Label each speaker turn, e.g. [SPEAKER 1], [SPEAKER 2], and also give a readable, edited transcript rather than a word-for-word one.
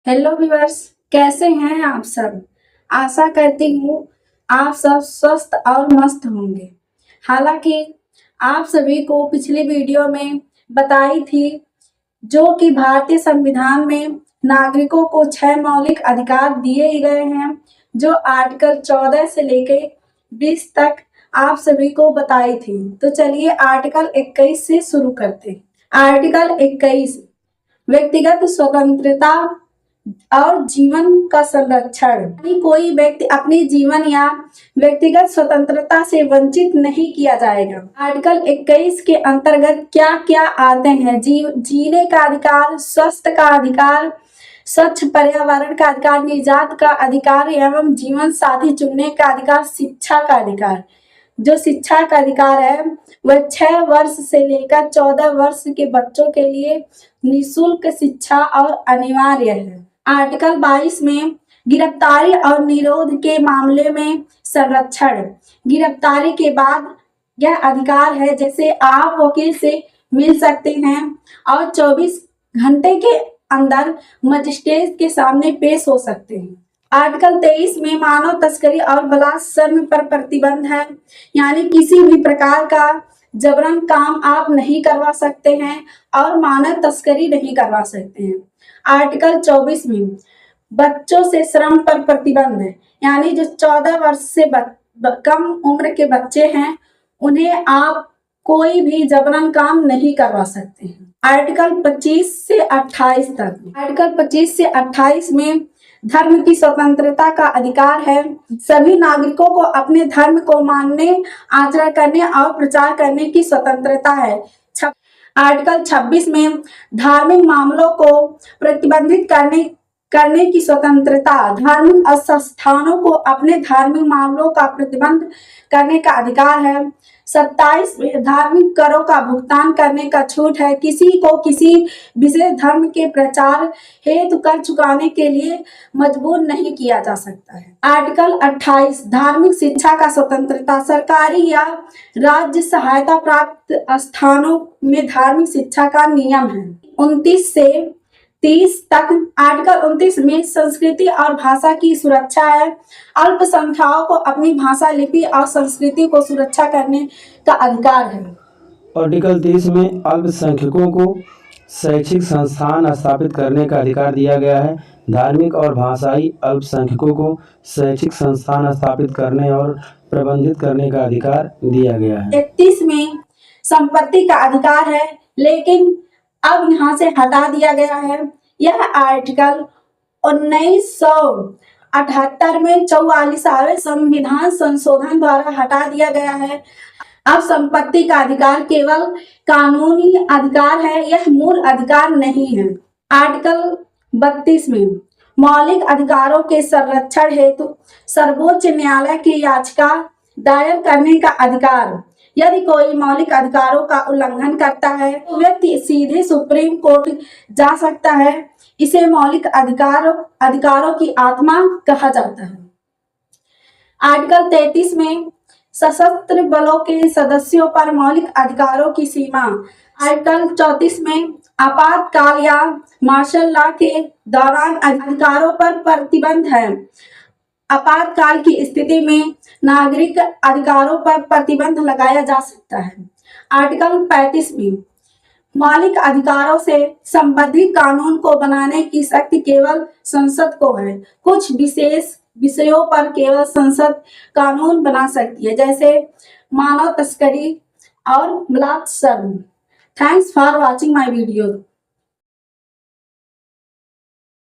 [SPEAKER 1] Hello viewers, कैसे हैं आप सब। आशा करती हूँ आप सब स्वस्थ और मस्त होंगे। हालांकि आप सभी को पिछली वीडियो में बताई थी जो कि भारतीय संविधान में नागरिकों को 6 मौलिक अधिकार दिए गए हैं, जो आर्टिकल 14 से लेकर 20 तक आप सभी को बताई थी। तो चलिए आर्टिकल 21 से शुरू करते हैं। आर्टिकल 21 व्यक्तिगत स्वतंत्रता और जीवन का संरक्षण, यानी कोई व्यक्ति अपनी जीवन या व्यक्तिगत स्वतंत्रता से वंचित नहीं किया जाएगा। आर्टिकल 21 के अंतर्गत क्या क्या आते हैं? जीने का अधिकार, स्वास्थ्य का अधिकार, स्वच्छ पर्यावरण का अधिकार, निजात का अधिकार एवं जीवन साथी चुनने का अधिकार, शिक्षा का अधिकार। जो शिक्षा का अधिकार है वह 6 वर्ष से लेकर 14 वर्ष के बच्चों के लिए निःशुल्क शिक्षा और अनिवार्य है। आर्टिकल 22 में गिरफ्तारी और निरोध के मामले में संरक्षण। गिरफ्तारी के बाद यह अधिकार है, जैसे आप वकील से मिल सकते हैं और 24 घंटे के अंदर मजिस्ट्रेट के सामने पेश हो सकते हैं। आर्टिकल 23 में मानव तस्करी और बलात्कार पर प्रतिबंध है, यानी किसी भी प्रकार का जबरन काम आप नहीं करवा सकते हैं और मानव तस्करी नहीं करवा सकते हैं। आर्टिकल 24 में बच्चों से श्रम पर प्रतिबंध है, यानी जो 14 वर्ष से कम उम्र के बच्चे हैं उन्हें आप कोई भी जबरन काम नहीं करवा सकते हैं। आर्टिकल 25 से 28 तक। आर्टिकल 25 से 28 में धर्म की स्वतंत्रता का अधिकार है। सभी नागरिकों को अपने धर्म को मानने, आचरण करने और प्रचार करने की स्वतंत्रता है। आर्टिकल 26 में धार्मिक मामलों को प्रतिबंधित करने की स्वतंत्रता। धार्मिक संस्थानों को अपने धार्मिक मामलों का प्रतिबंध करने का अधिकार है। 27 में धार्मिक करों का भुगतान करने का छूट है। किसी को किसी विशेष धर्म के प्रचार हेतु कर चुकाने के लिए मजबूर नहीं किया जा सकता है। आर्टिकल 28 धार्मिक शिक्षा का स्वतंत्रता। सरकारी या राज्य सहायता प्राप्त स्थानों में धार्मिक शिक्षा का नियम है। 29 से 30 तक। आर्टिकल 29 में संस्कृति और भाषा की सुरक्षा है। अल्पसंख्यकों को अपनी भाषा, लिपि और संस्कृति को सुरक्षा करने का अधिकार है।
[SPEAKER 2] आर्टिकल 30 में अल्पसंख्यकों को शैक्षिक संस्थान स्थापित करने का अधिकार दिया गया है। धार्मिक और भाषाई अल्पसंख्यकों को शैक्षिक संस्थान स्थापित करने और प्रबंधित करने का अधिकार दिया गया है।
[SPEAKER 1] 31 में संपत्ति का अधिकार है, लेकिन अब यहाँ से हटा दिया गया है। यह आर्टिकल 1978 में 44वें संविधान संशोधन द्वारा हटा दिया गया है। अब संपत्ति का अधिकार केवल कानूनी अधिकार है, यह मूल अधिकार नहीं है। आर्टिकल 32 में मौलिक अधिकारों के संरक्षण हेतु सर्वोच्च न्यायालय की याचिका दायर करने का अधिकार। यदि कोई मौलिक अधिकारों का उल्लंघन करता है तो व्यक्ति सीधे सुप्रीम कोर्ट जा सकता है। इसे मौलिक अधिकारों की आत्मा कहा जाता है। आर्टिकल 33 में सशस्त्र बलों के सदस्यों पर मौलिक अधिकारों की सीमा। आर्टिकल 34 में आपातकाल या मार्शल लॉ के दौरान अधिकारों पर प्रतिबंध है। आपातकाल की स्थिति में नागरिक अधिकारों पर प्रतिबंध लगाया जा सकता है। आर्टिकल 35 में मौलिक अधिकारों से संबंधित कानून को बनाने की शक्ति केवल संसद को है। कुछ विशेष विषयों पर केवल संसद कानून बना सकती है, जैसे मानव तस्करी और बलात्कार। Thanks for watching my video.